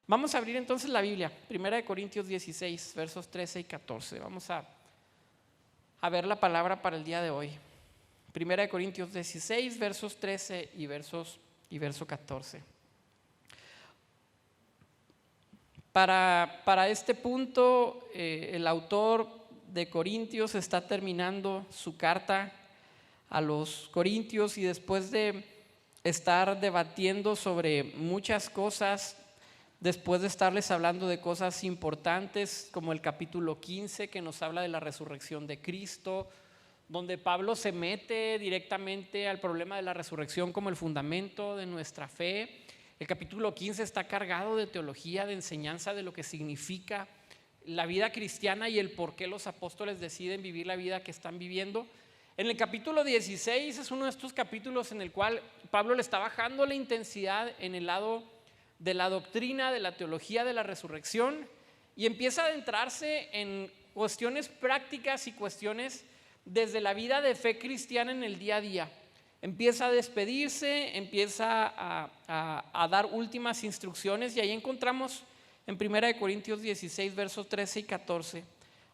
Vamos a abrir entonces la Biblia, 1 Corintios 16, versos 13 y 14. Vamos a ver la palabra para el día de hoy. 1 Corintios 16, versos 13 y verso 14. Para este punto, el autor de Corintios está terminando su carta a los Corintios, y después de estar debatiendo sobre muchas cosas, después de estarles hablando de cosas importantes como el capítulo 15, que nos habla de la resurrección de Cristo, donde Pablo se mete directamente al problema de la resurrección como el fundamento de nuestra fe. El capítulo 15 está cargado de teología, de enseñanza de lo que significa la vida cristiana y el por qué los apóstoles deciden vivir la vida que están viviendo. En el capítulo 16 es uno de estos capítulos en el cual Pablo le está bajando la intensidad en el lado de la doctrina, de la teología de la resurrección, y empieza a adentrarse en cuestiones prácticas y cuestiones desde la vida de fe cristiana en el día a día. Empieza a despedirse, empieza a dar últimas instrucciones, y ahí encontramos en 1 Corintios 16, versos 13 y 14,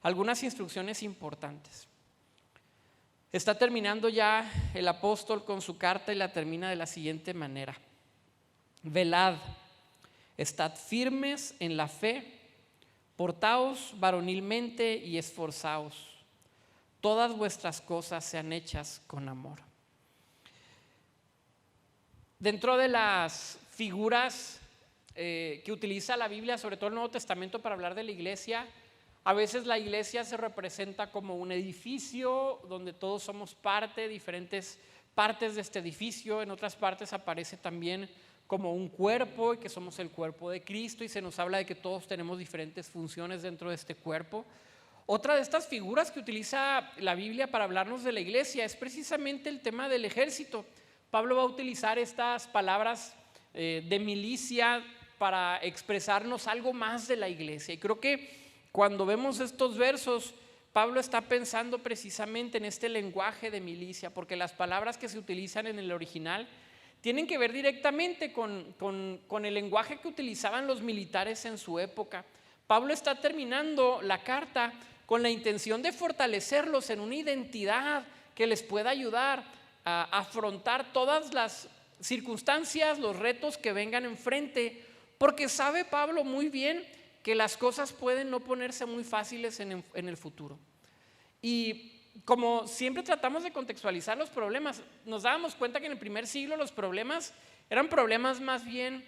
algunas instrucciones importantes. Está terminando ya el apóstol con su carta y la termina de la siguiente manera: velad, estad firmes en la fe, portaos varonilmente y esforzaos. Todas vuestras cosas sean hechas con amor. Dentro de las figuras que utiliza la Biblia, sobre todo el Nuevo Testamento, para hablar de la iglesia, a veces la iglesia se representa como un edificio donde todos somos parte, diferentes partes de este edificio. En otras partes aparece también como un cuerpo, y que somos el cuerpo de Cristo, y se nos habla de que todos tenemos diferentes funciones dentro de este cuerpo. Otra de estas figuras que utiliza la Biblia para hablarnos de la iglesia es precisamente el tema del ejército. Pablo va a utilizar estas palabras de milicia para expresarnos algo más de la iglesia, y creo que cuando vemos estos versos, Pablo está pensando precisamente en este lenguaje de milicia, porque las palabras que se utilizan en el original tienen que ver directamente con el lenguaje que utilizaban los militares en su época. Pablo está terminando la carta con la intención de fortalecerlos en una identidad que les pueda ayudar a afrontar todas las circunstancias, los retos que vengan enfrente, porque sabe Pablo muy bien que las cosas pueden no ponerse muy fáciles en el futuro. Y como siempre tratamos de contextualizar los problemas, nos dábamos cuenta que en el primer siglo los problemas eran problemas más bien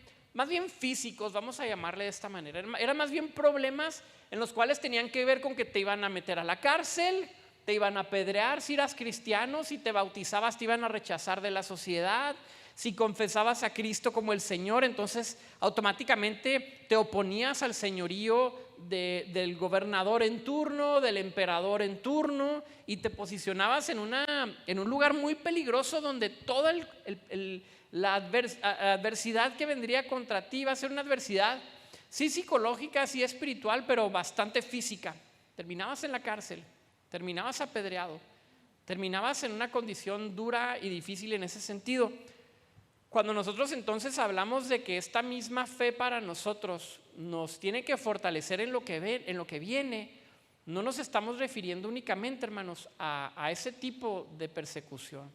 físicos, vamos a llamarle de esta manera. Eran más bien problemas en los cuales tenían que ver con que te iban a meter a la cárcel, te iban a apedrear si eras cristiano, si te bautizabas te iban a rechazar de la sociedad, si confesabas a Cristo como el Señor, entonces automáticamente te oponías al señorío del gobernador en turno, del emperador en turno, y te posicionabas en un lugar muy peligroso donde toda la adversidad que vendría contra ti va a ser una adversidad, sí psicológica, sí espiritual, pero bastante física. Terminabas en la cárcel, terminabas apedreado, terminabas en una condición dura y difícil en ese sentido. Cuando nosotros entonces hablamos de que esta misma fe para nosotros nos tiene que fortalecer en lo que viene, no nos estamos refiriendo únicamente, hermanos, a ese tipo de persecución.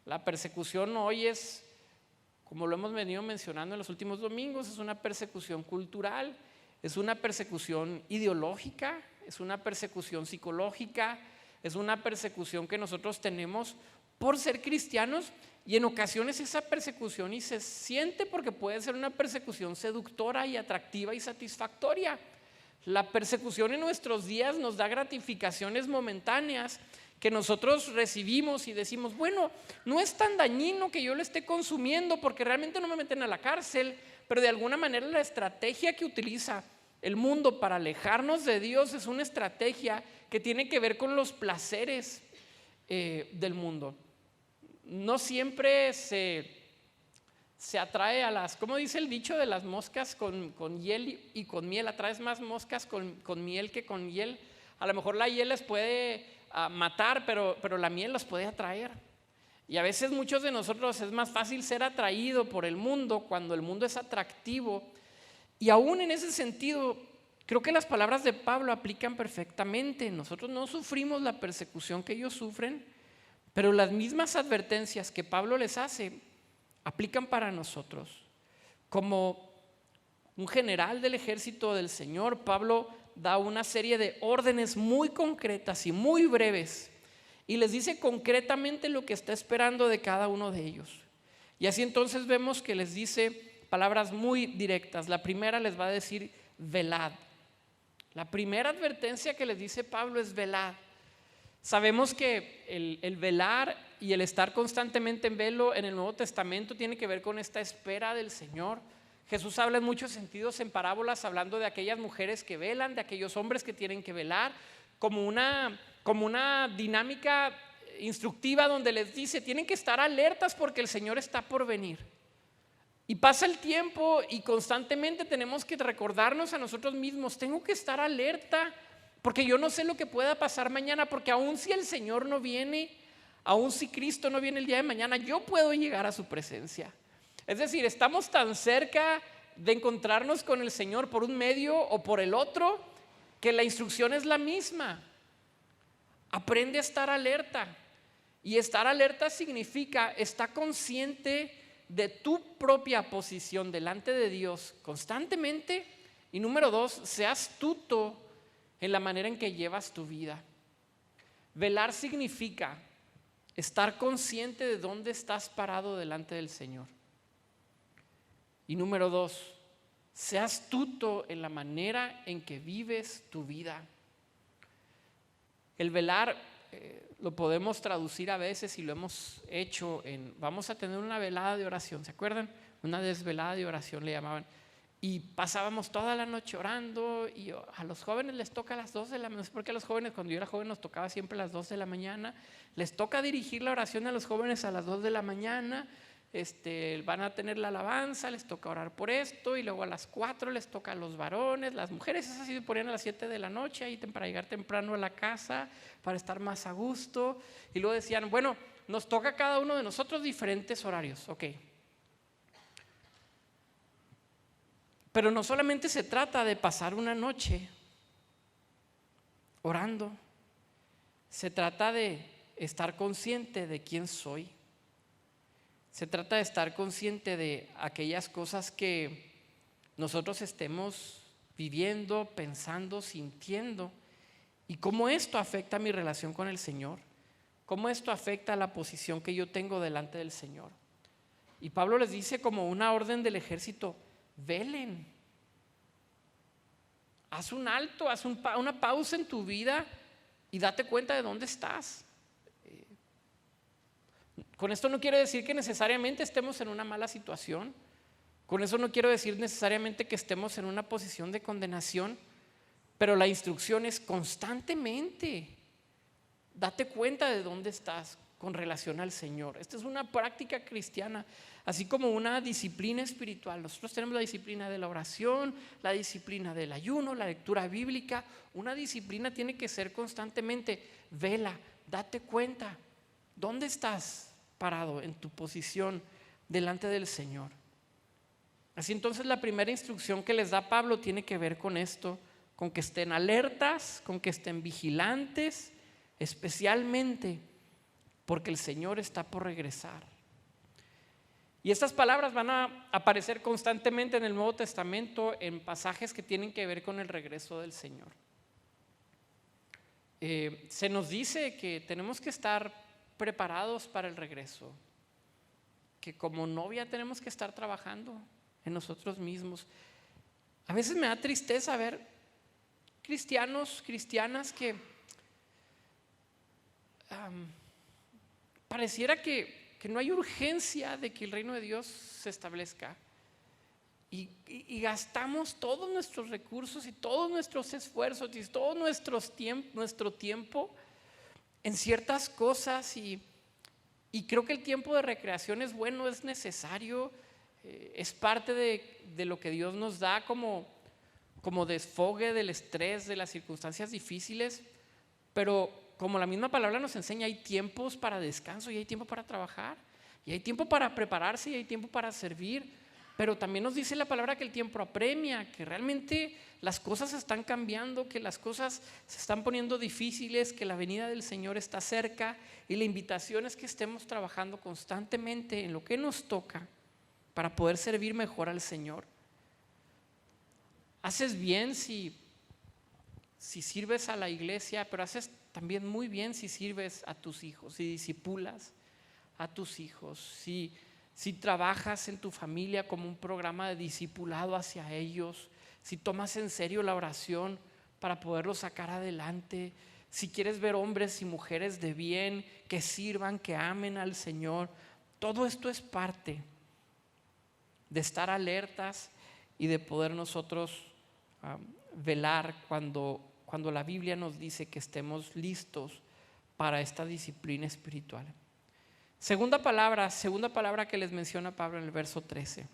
La persecución hoy es, como lo hemos venido mencionando en los últimos domingos, es una persecución cultural, es una persecución ideológica, es una persecución psicológica, es una persecución que nosotros tenemos por ser cristianos, y en ocasiones esa persecución y se siente porque puede ser una persecución seductora y atractiva y satisfactoria. La persecución en nuestros días nos da gratificaciones momentáneas que nosotros recibimos y decimos, bueno, no es tan dañino que yo lo esté consumiendo porque realmente no me meten a la cárcel, pero de alguna manera la estrategia que utiliza el mundo para alejarnos de Dios es una estrategia que tiene que ver con los placeres del mundo. No siempre se atrae a las, como dice el dicho de las moscas con hiel y con miel, atraes más moscas con miel que con hiel. A lo mejor la hiel les puede matar, pero la miel los puede atraer. Y a veces muchos de nosotros es más fácil ser atraído por el mundo cuando el mundo es atractivo Y aún en ese sentido, creo que las palabras de Pablo aplican perfectamente. Nosotros no sufrimos la persecución que ellos sufren, pero las mismas advertencias que Pablo les hace aplican para nosotros. Como un general del ejército del Señor, Pablo da una serie de órdenes muy concretas y muy breves y les dice concretamente lo que está esperando de cada uno de ellos. Y así entonces vemos que les dice palabras muy directas. La primera les va a decir velad. La primera advertencia que les dice Pablo es velad. Sabemos que el velar y el estar constantemente en velo en el Nuevo Testamento tiene que ver con esta espera del Señor. Jesús habla en muchos sentidos en parábolas hablando de aquellas mujeres que velan, de aquellos hombres que tienen que velar, como una dinámica instructiva donde les dice, tienen que estar alertas porque el Señor está por venir. Y pasa el tiempo y constantemente tenemos que recordarnos a nosotros mismos, tengo que estar alerta porque yo no sé lo que pueda pasar mañana, porque aun si el Señor no viene, aun si Cristo no viene el día de mañana, yo puedo llegar a su presencia. Es decir, estamos tan cerca de encontrarnos con el Señor por un medio o por el otro, que la instrucción es la misma. Aprende a estar alerta. Y estar alerta significa estar consciente de tu propia posición delante de Dios constantemente. Y número 2, sea astuto en la manera en que llevas tu vida. Velar significa estar consciente de dónde estás parado delante del Señor. Y número 2, sea astuto en la manera en que vives tu vida. El velar lo podemos traducir a veces y lo hemos hecho en, vamos a tener una velada de oración, ¿se acuerdan? Una desvelada de oración le llamaban. Y pasábamos toda la noche orando y a los jóvenes les toca a las 2 de la mañana, no sé por qué a los jóvenes cuando yo era joven nos tocaba siempre a las 2 de la mañana, les toca dirigir la oración a los jóvenes a las 2 de la mañana. Van a tener la alabanza, les toca orar por esto y luego a las 4 les toca a los varones, las mujeres esas sí se ponían a las 7 de la noche ahí para llegar temprano a la casa, para estar más a gusto, y luego decían, bueno, nos toca a cada uno de nosotros diferentes horarios, ok. Pero no solamente se trata de pasar una noche orando, se trata de estar consciente de quién soy. Se trata de estar consciente de aquellas cosas que nosotros estemos viviendo, pensando, sintiendo, y cómo esto afecta mi relación con el Señor, cómo esto afecta la posición que yo tengo delante del Señor. Y Pablo les dice como una orden del ejército, velen, haz un alto, haz una pausa en tu vida y date cuenta de dónde estás. Con esto no quiero decir que necesariamente estemos en una mala situación. Con eso no quiero decir necesariamente que estemos en una posición de condenación. Pero la instrucción es constantemente. Date cuenta de dónde estás con relación al Señor. Esta es una práctica cristiana, así como una disciplina espiritual. Nosotros tenemos la disciplina de la oración, la disciplina del ayuno, la lectura bíblica. Una disciplina tiene que ser constantemente. Vela, date cuenta. ¿Dónde estás parado en tu posición delante del Señor? Así entonces la primera instrucción que les da Pablo tiene que ver con esto, con que estén alertas, con que estén vigilantes, especialmente porque el Señor está por regresar. Y estas palabras van a aparecer constantemente en el Nuevo Testamento en pasajes que tienen que ver con el regreso del Señor. Se nos dice que tenemos que estar preparados para el regreso, que como novia tenemos que estar trabajando en nosotros mismos. A veces me da tristeza ver cristianos, cristianas que pareciera que no hay urgencia de que el reino de Dios se establezca y gastamos todos nuestros recursos y todos nuestros esfuerzos y todo nuestro tiempo en ciertas cosas y creo que el tiempo de recreación es bueno, es necesario, es parte de lo que Dios nos da como desfogue del estrés, de las circunstancias difíciles, pero como la misma palabra nos enseña, hay tiempos para descanso y hay tiempo para trabajar y hay tiempo para prepararse y hay tiempo para servir, pero también nos dice la palabra que el tiempo apremia, que realmente las cosas están cambiando, que las cosas se están poniendo difíciles, que la venida del Señor está cerca, y la invitación es que estemos trabajando constantemente en lo que nos toca para poder servir mejor al Señor. Haces bien si sirves a la iglesia, pero haces también muy bien si sirves a tus hijos, si discipulas a tus hijos, si trabajas en tu familia como un programa de discipulado hacia ellos, si tomas en serio la oración para poderlos sacar adelante, si quieres ver hombres y mujeres de bien que sirvan, que amen al Señor. Todo esto es parte de estar alertas y de poder nosotros velar cuando la Biblia nos dice que estemos listos para esta disciplina espiritual. Segunda palabra que les menciona Pablo en el verso 13.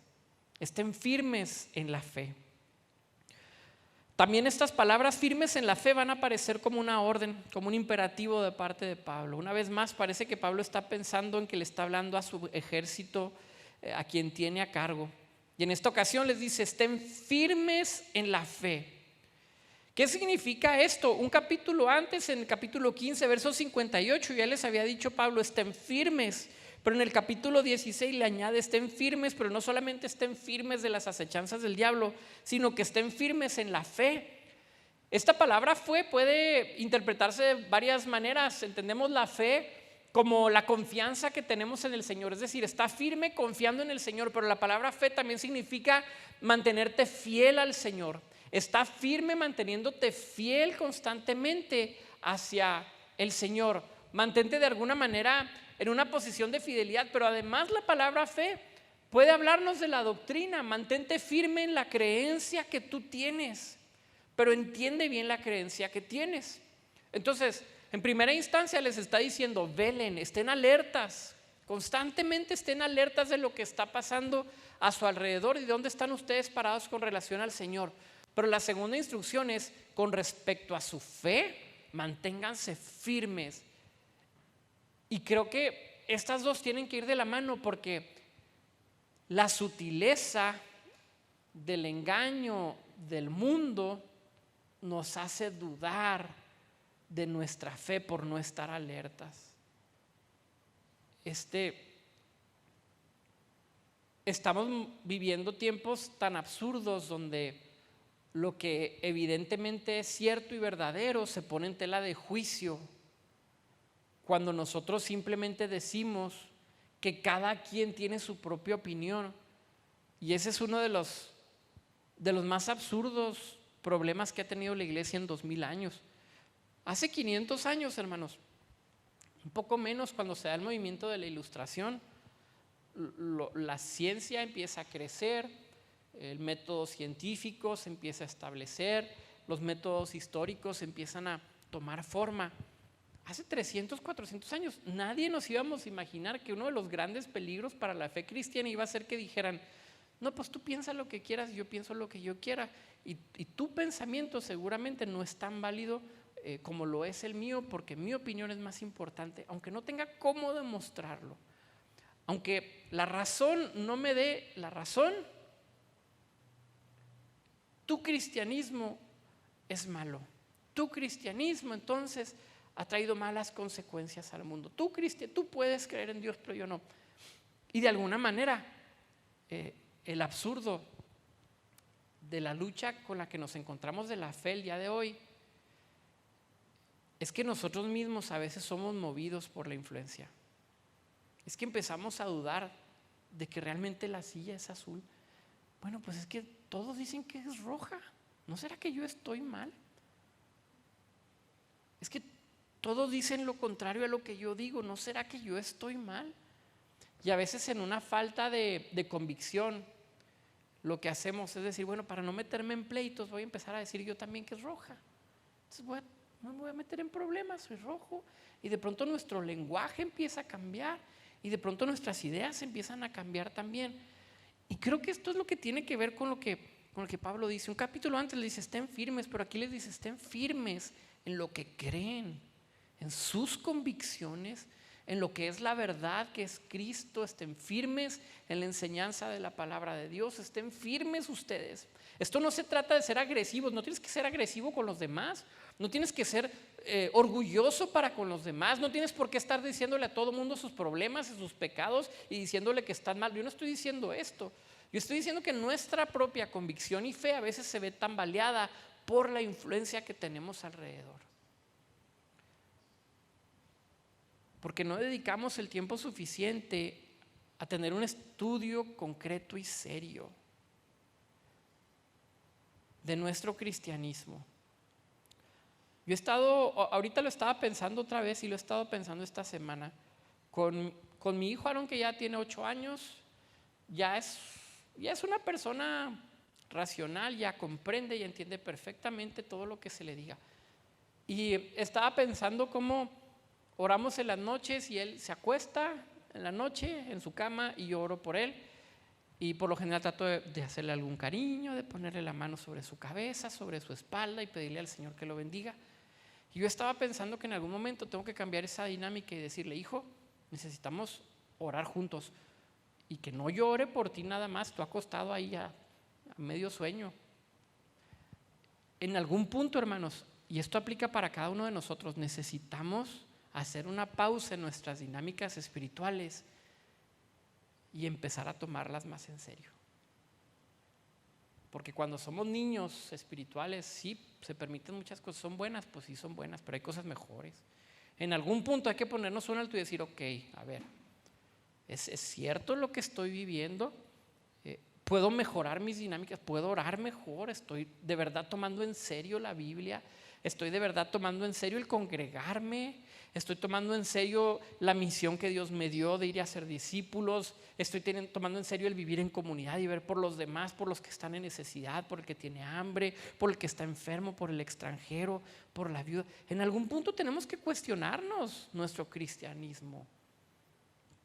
Estén firmes en la fe. También estas palabras firmes en la fe van a aparecer como una orden, como un imperativo de parte de Pablo. Una vez más parece que Pablo está pensando en que le está hablando a su ejército, a quien tiene a cargo. Y en esta ocasión les dice, estén firmes en la fe. ¿Qué significa esto? Un capítulo antes, en el capítulo 15, verso 58, ya les había dicho Pablo, estén firmes. Pero en el capítulo 16 le añade, estén firmes, pero no solamente estén firmes de las acechanzas del diablo, sino que estén firmes en la fe. Esta palabra fe puede interpretarse de varias maneras. Entendemos la fe como la confianza que tenemos en el Señor, es decir, está firme confiando en el Señor, pero la palabra fe también significa mantenerte fiel al Señor. Está firme manteniéndote fiel constantemente hacia el Señor. Mantente de alguna manera en una posición de fidelidad, pero además la palabra fe puede hablarnos de la doctrina. Mantente firme en la creencia que tú tienes, pero entiende bien la creencia que tienes. Entonces, en primera instancia les está diciendo, velen, estén alertas, constantemente estén alertas de lo que está pasando a su alrededor y de dónde están ustedes parados con relación al Señor. Pero la segunda instrucción es, con respecto a su fe, manténganse firmes. Y creo que estas dos tienen que ir de la mano, porque la sutileza del engaño del mundo nos hace dudar de nuestra fe por no estar alertas. Estamos viviendo tiempos tan absurdos donde lo que evidentemente es cierto y verdadero se pone en tela de juicio, cuando nosotros simplemente decimos que cada quien tiene su propia opinión. Y ese es uno de los más absurdos problemas que ha tenido la iglesia en 2000 años. Hace 500 años, hermanos, un poco menos, cuando se da el movimiento de la Ilustración, la ciencia empieza a crecer, el método científico se empieza a establecer, los métodos históricos empiezan a tomar forma. Hace 300, 400 años nadie nos íbamos a imaginar que uno de los grandes peligros para la fe cristiana iba a ser que dijeran, no, pues tú piensa lo que quieras, yo pienso lo que yo quiera, y tu pensamiento seguramente no es tan válido como lo es el mío, porque mi opinión es más importante, aunque no tenga cómo demostrarlo. Aunque la razón no me dé la razón, tu cristianismo es malo. Tu cristianismo entonces ha traído malas consecuencias al mundo. Tú puedes creer en Dios, pero yo no. Y de alguna manera el absurdo de la lucha con la que nos encontramos de la fe el día de hoy es que nosotros mismos a veces somos movidos por la influencia. Es que empezamos a dudar de que realmente la silla es azul. Bueno, pues es que todos dicen que es roja. ¿No será que yo estoy mal? Es que todos dicen lo contrario a lo que yo digo. ¿No será que yo estoy mal? Y a veces en una falta de convicción, lo que hacemos es decir, bueno, para no meterme en pleitos, voy a empezar a decir yo también que es roja. Entonces no me voy a meter en problemas, soy rojo. Y de pronto nuestro lenguaje empieza a cambiar, y de pronto nuestras ideas empiezan a cambiar también. Y creo que esto es lo que tiene que ver con lo que Pablo dice. Un capítulo antes le dice, estén firmes, pero aquí les dice, estén firmes en lo que creen, en sus convicciones, en lo que es la verdad, que es Cristo. Estén firmes en la enseñanza de la palabra de Dios. Estén firmes ustedes. Esto no se trata de ser agresivos. No tienes que ser agresivo con los demás. No tienes que ser orgulloso para con los demás. No tienes por qué estar diciéndole a todo mundo sus problemas y sus pecados y diciéndole que están mal. Yo no estoy diciendo esto. Yo estoy diciendo que nuestra propia convicción y fe a veces se ve tambaleada por la influencia que tenemos alrededor. Porque no dedicamos el tiempo suficiente a tener un estudio concreto y serio de nuestro cristianismo. Yo he estado, ahorita lo estaba pensando otra vez y lo he estado pensando esta semana con mi hijo Aaron, que ya tiene 8 años, ya es una persona racional, ya comprende y entiende perfectamente todo lo que se le diga. Y estaba pensando cómo oramos en las noches y él se acuesta en la noche en su cama y yo oro por él. Y por lo general trato de hacerle algún cariño, de ponerle la mano sobre su cabeza, sobre su espalda y pedirle al Señor que lo bendiga. Y yo estaba pensando que en algún momento tengo que cambiar esa dinámica y decirle: hijo, necesitamos orar juntos. Y que no yo ore por ti nada más, tú acostado ahí a medio sueño. En algún punto, hermanos, y esto aplica para cada uno de nosotros, necesitamos hacer una pausa en nuestras dinámicas espirituales y empezar a tomarlas más en serio. Porque cuando somos niños espirituales, sí, se permiten muchas cosas, son buenas, pues sí son buenas, pero hay cosas mejores. En algún punto hay que ponernos un alto y decir: ok, a ver, ¿es cierto lo que estoy viviendo? ¿Puedo mejorar mis dinámicas? ¿Puedo orar mejor? ¿Estoy de verdad tomando en serio la Biblia? ¿Estoy de verdad tomando en serio el congregarme? ¿Estoy tomando en serio la misión que Dios me dio de ir a ser discípulos? ¿Estoy tomando en serio el vivir en comunidad y ver por los demás, por los que están en necesidad, por el que tiene hambre, por el que está enfermo, por el extranjero, por la viuda? En algún punto tenemos que cuestionarnos nuestro cristianismo.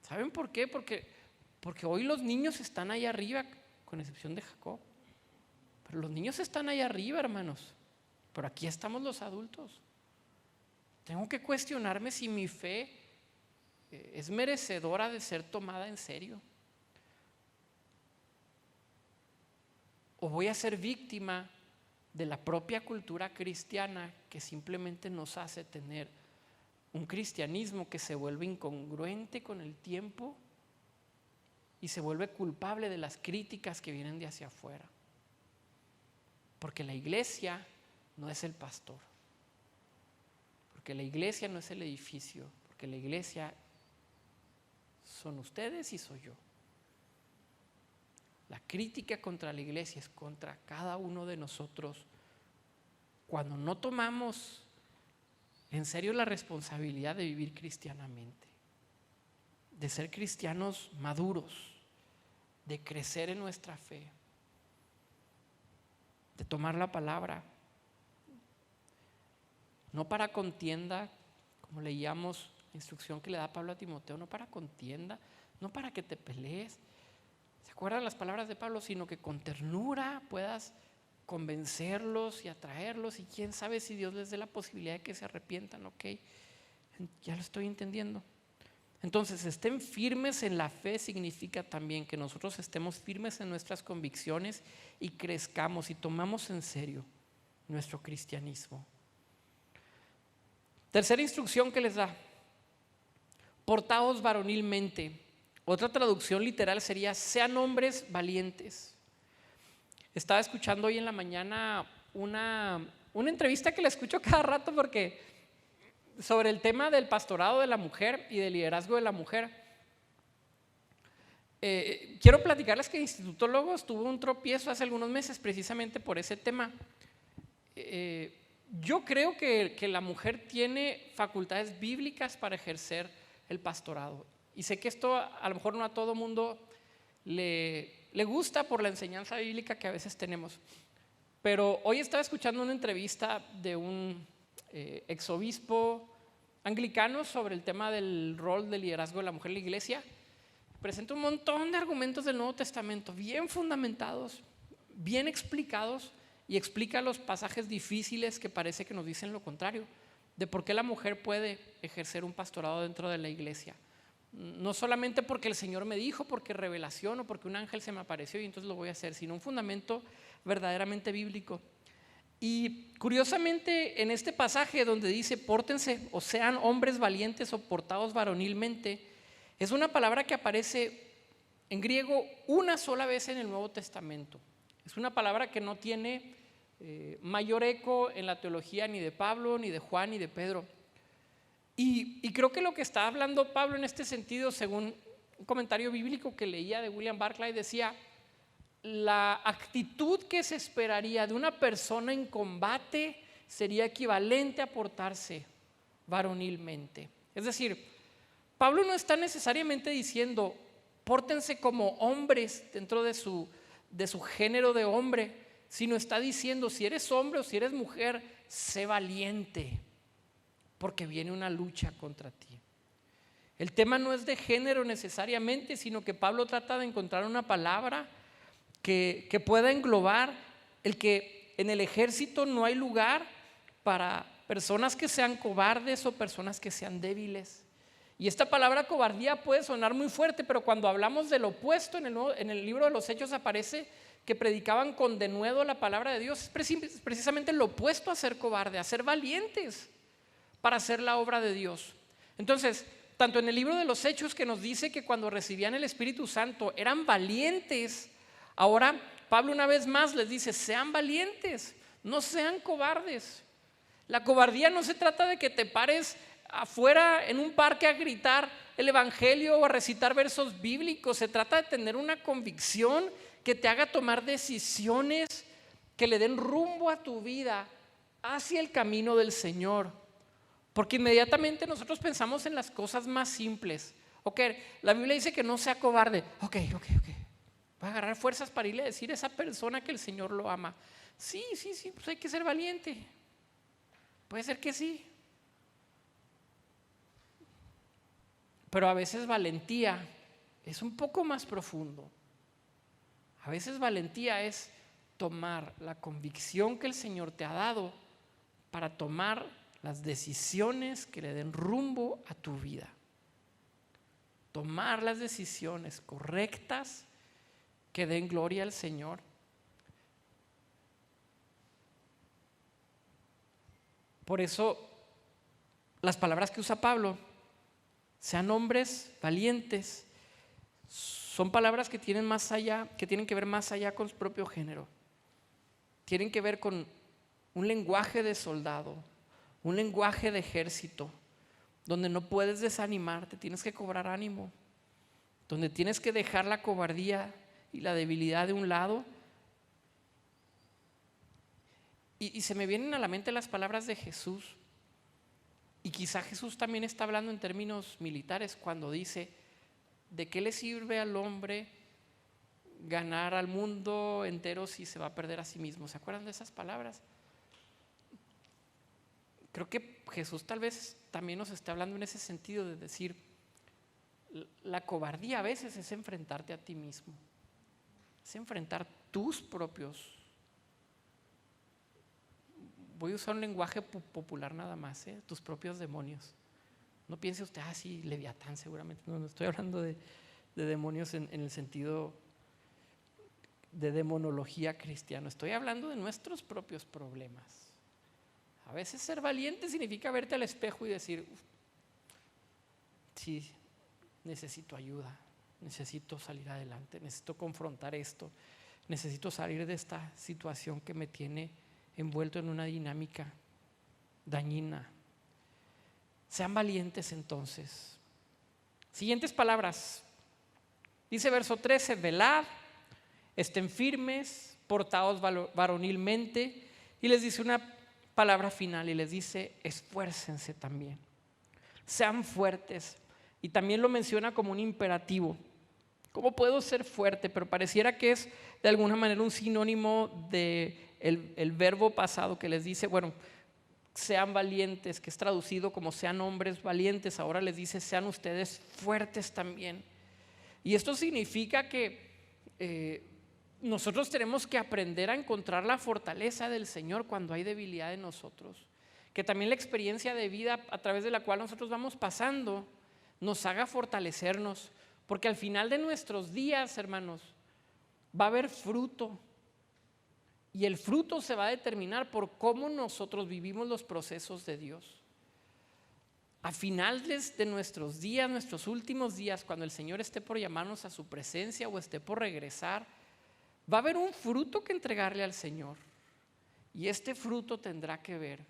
¿Saben por qué? Porque hoy los niños están ahí arriba, con excepción de Jacob. Pero los niños están ahí arriba, hermanos. Pero aquí estamos los adultos. Tengo que cuestionarme si mi fe es merecedora de ser tomada en serio. O voy a ser víctima de la propia cultura cristiana que simplemente nos hace tener un cristianismo que se vuelve incongruente con el tiempo y se vuelve culpable de las críticas que vienen de hacia afuera. Porque la iglesia no es el pastor, porque la iglesia no es el edificio, porque la iglesia son ustedes y soy yo. La crítica contra la iglesia es contra cada uno de nosotros cuando no tomamos en serio la responsabilidad de vivir cristianamente, de ser cristianos maduros, de crecer en nuestra fe, de tomar la palabra, no para contienda, como leíamos la instrucción que le da Pablo a Timoteo, no para contienda, no para que te pelees. ¿Se acuerdan las palabras de Pablo? Sino que con ternura puedas convencerlos y atraerlos, y quién sabe si Dios les dé la posibilidad de que se arrepientan. Ok, ya lo estoy entendiendo. Entonces, estén firmes en la fe significa también que nosotros estemos firmes en nuestras convicciones y crezcamos y tomamos en serio nuestro cristianismo. Tercera instrucción que les da: portaos varonilmente. Otra traducción literal sería: sean hombres valientes. Estaba escuchando hoy en la mañana una entrevista que la escucho cada rato porque sobre el tema del pastorado de la mujer y del liderazgo de la mujer. Quiero platicarles que el Instituto Logos tuvo un tropiezo hace algunos meses precisamente por ese tema. Yo creo que la mujer tiene facultades bíblicas para ejercer el pastorado. Y sé que esto a lo mejor no a todo mundo le gusta por la enseñanza bíblica que a veces tenemos. Pero hoy estaba escuchando una entrevista de un exobispo anglicano sobre el tema del rol de liderazgo de la mujer en la iglesia. Presenta un montón de argumentos del Nuevo Testamento bien fundamentados, bien explicados, y explica los pasajes difíciles que parece que nos dicen lo contrario. de por qué la mujer puede ejercer un pastorado dentro de la iglesia. No solamente porque el Señor me dijo, porque revelación o porque un ángel se me apareció y entonces lo voy a hacer, sino un fundamento verdaderamente bíblico. Y curiosamente en este pasaje donde dice pórtense o sean hombres valientes o portados varonilmente, es una palabra que aparece en griego una sola vez en el Nuevo Testamento. Es una palabra que no tiene mayor eco en la teología ni de Pablo, ni de Juan, ni de Pedro. Y creo que lo que está hablando Pablo en este sentido, según un comentario bíblico que leía de William Barclay, decía: la actitud que se esperaría de una persona en combate sería equivalente a portarse varonilmente. Es decir, Pablo no está necesariamente diciendo pórtense como hombres dentro de su género de hombre, sino está diciendo: si eres hombre o si eres mujer, sé valiente, porque viene una lucha contra ti. El tema no es de género necesariamente, sino que Pablo trata de encontrar una palabra que pueda englobar el que en el ejército no hay lugar para personas que sean cobardes o personas que sean débiles. Y esta palabra cobardía puede sonar muy fuerte, pero cuando hablamos del opuesto en el libro de los Hechos aparece que predicaban con denuedo la palabra de Dios. Es precisamente lo opuesto a ser cobarde, a ser valientes para hacer la obra de Dios. Entonces, tanto en el libro de los Hechos, que nos dice que cuando recibían el Espíritu Santo eran valientes, ahora Pablo una vez más les dice: sean valientes, no sean cobardes. La cobardía no se trata de que te pares afuera en un parque a gritar el evangelio o a recitar versos bíblicos. Se trata de tener una convicción que te haga tomar decisiones que le den rumbo a tu vida hacia el camino del Señor. Porque inmediatamente nosotros pensamos en las cosas más simples. Ok, la Biblia dice que no sea cobarde. Ok. Va a agarrar fuerzas para irle a decir a esa persona que el Señor lo ama. Sí, pues hay que ser valiente. Puede ser que sí. Pero a veces valentía es un poco más profundo. A veces valentía es tomar la convicción que el Señor te ha dado para tomar las decisiones que le den rumbo a tu vida. Tomar las decisiones correctas que den gloria al Señor. Por eso las palabras que usa Pablo, sean hombres valientes, son palabras que tienen más allá, que tienen que ver más allá con su propio género. Tienen que ver con un lenguaje de soldado, un lenguaje de ejército, donde no puedes desanimarte, tienes que cobrar ánimo, donde tienes que dejar la cobardía y la debilidad de un lado. Y se me vienen a la mente las palabras de Jesús. Y quizá Jesús también está hablando en términos militares cuando dice: ¿de qué le sirve al hombre ganar al mundo entero si se va a perder a sí mismo? ¿Se acuerdan de esas palabras? Creo que Jesús tal vez también nos está hablando en ese sentido de decir: la cobardía a veces es enfrentarte a ti mismo, es enfrentar tus propios. Voy a usar un lenguaje popular nada más, tus propios demonios. No piense usted: sí, Leviatán seguramente. No estoy hablando de demonios en el sentido de demonología cristiana. Estoy hablando de nuestros propios problemas. A veces ser valiente significa verte al espejo y decir: sí, necesito ayuda, necesito salir adelante, necesito confrontar esto, necesito salir de esta situación que me tiene envuelto en una dinámica dañina. Sean valientes entonces. Siguientes palabras. Dice verso 13: velad, estén firmes, portaos varonilmente. Y les dice una palabra final y les dice: esfuércense también. Sean fuertes. Y también lo menciona como un imperativo. ¿Cómo puedo ser fuerte? Pero pareciera que es de alguna manera un sinónimo de el verbo pasado que les dice, bueno, sean valientes, que es traducido como sean hombres valientes. Ahora les dice: sean ustedes fuertes también. Y esto significa que nosotros tenemos que aprender a encontrar la fortaleza del Señor cuando hay debilidad en nosotros. Que también la experiencia de vida a través de la cual nosotros vamos pasando nos haga fortalecernos, porque al final de nuestros días, hermanos, va a haber fruto. Y el fruto se va a determinar por cómo nosotros vivimos los procesos de Dios. A finales de nuestros días, nuestros últimos días, cuando el Señor esté por llamarnos a su presencia o esté por regresar, va a haber un fruto que entregarle al Señor. Y este fruto tendrá que ver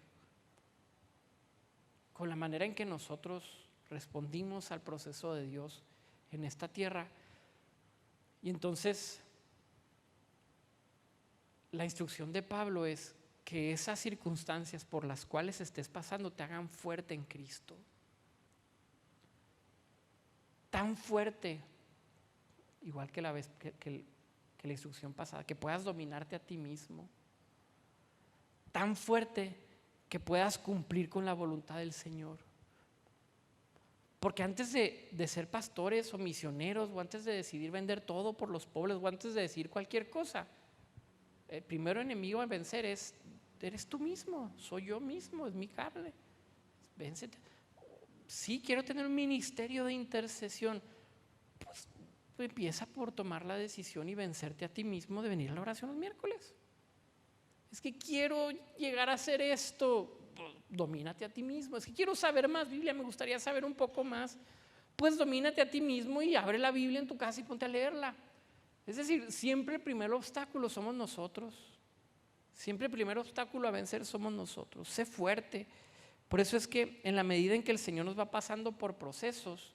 con la manera en que nosotros respondimos al proceso de Dios en esta tierra. Y entonces, la instrucción de Pablo es que esas circunstancias por las cuales estés pasando te hagan fuerte en Cristo. Tan fuerte, igual que la vez que la instrucción pasada, que puedas dominarte a ti mismo. Tan fuerte que puedas cumplir con la voluntad del Señor. Porque antes de ser pastores o misioneros, o antes de decidir vender todo por los pobres, o antes de decir cualquier cosa, el primer enemigo a vencer eres tú mismo, soy yo mismo, es mi carne. Véncete. Sí, quiero tener un ministerio de intercesión. Pues empieza por tomar la decisión y vencerte a ti mismo de venir a la oración los miércoles. Es que quiero llegar a hacer esto. Pues, domínate a ti mismo. Es que quiero saber más Biblia, me gustaría saber un poco más. Pues domínate a ti mismo y abre la Biblia en tu casa y ponte a leerla. Es decir, siempre el primer obstáculo somos nosotros. Siempre el primer obstáculo a vencer somos nosotros. Sé fuerte. Por eso es que en la medida en que el Señor nos va pasando por procesos,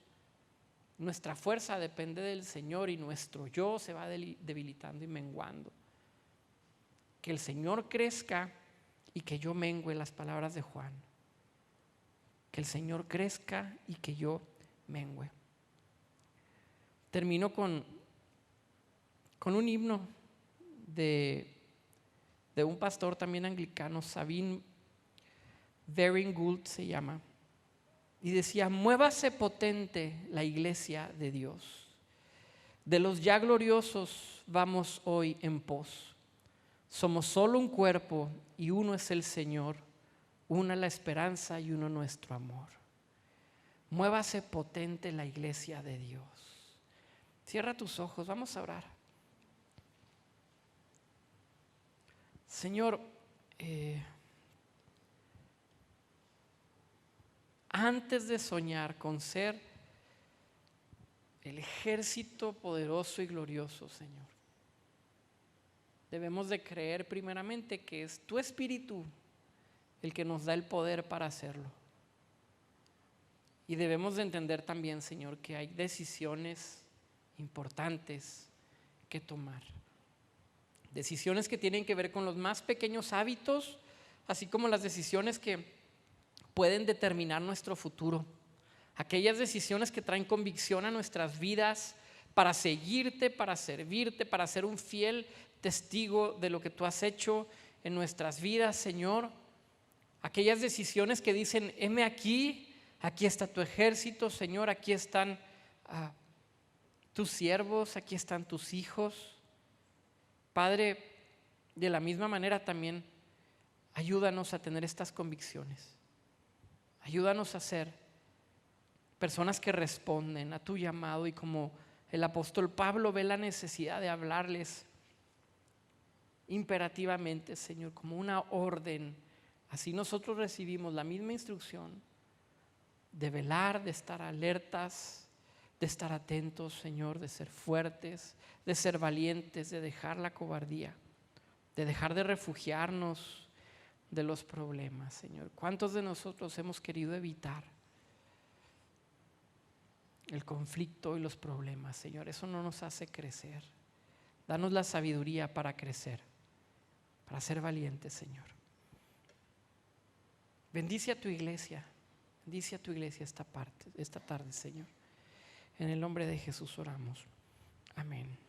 nuestra fuerza depende del Señor y nuestro yo se va debilitando y menguando. Que el Señor crezca y que yo mengüe, las palabras de Juan. Que el Señor crezca y que yo mengüe. Termino con un himno de un pastor también anglicano, Sabine Baring-Gould se llama, y decía: muévase potente la iglesia de Dios, de los ya gloriosos vamos hoy en pos, somos solo un cuerpo y uno es el Señor, una la esperanza y uno nuestro amor. Muévase potente la iglesia de Dios. Cierra tus ojos, vamos a orar. Señor, antes de soñar con ser el ejército poderoso y glorioso, Señor, debemos de creer primeramente que es tu Espíritu el que nos da el poder para hacerlo. Y debemos de entender también, Señor, que hay decisiones importantes que tomar. Decisiones que tienen que ver con los más pequeños hábitos, así como las decisiones que pueden determinar nuestro futuro. Aquellas decisiones que traen convicción a nuestras vidas para seguirte, para servirte, para ser un fiel testigo de lo que tú has hecho en nuestras vidas, Señor. Aquellas decisiones que dicen: heme aquí, aquí está tu ejército, Señor, aquí están tus siervos, aquí están tus hijos. Padre, de la misma manera también ayúdanos a tener estas convicciones. Ayúdanos a ser personas que responden a tu llamado, y como el apóstol Pablo ve la necesidad de hablarles imperativamente, Señor, como una orden, así nosotros recibimos la misma instrucción de velar, de estar alertas, de estar atentos, Señor, de ser fuertes, de ser valientes, de dejar la cobardía, de dejar de refugiarnos de los problemas, Señor. ¿Cuántos de nosotros hemos querido evitar el conflicto y los problemas, Señor? Eso no nos hace crecer. Danos la sabiduría para crecer, para ser valientes, Señor. Bendice a tu iglesia esta tarde, Señor. En el nombre de Jesús oramos. Amén.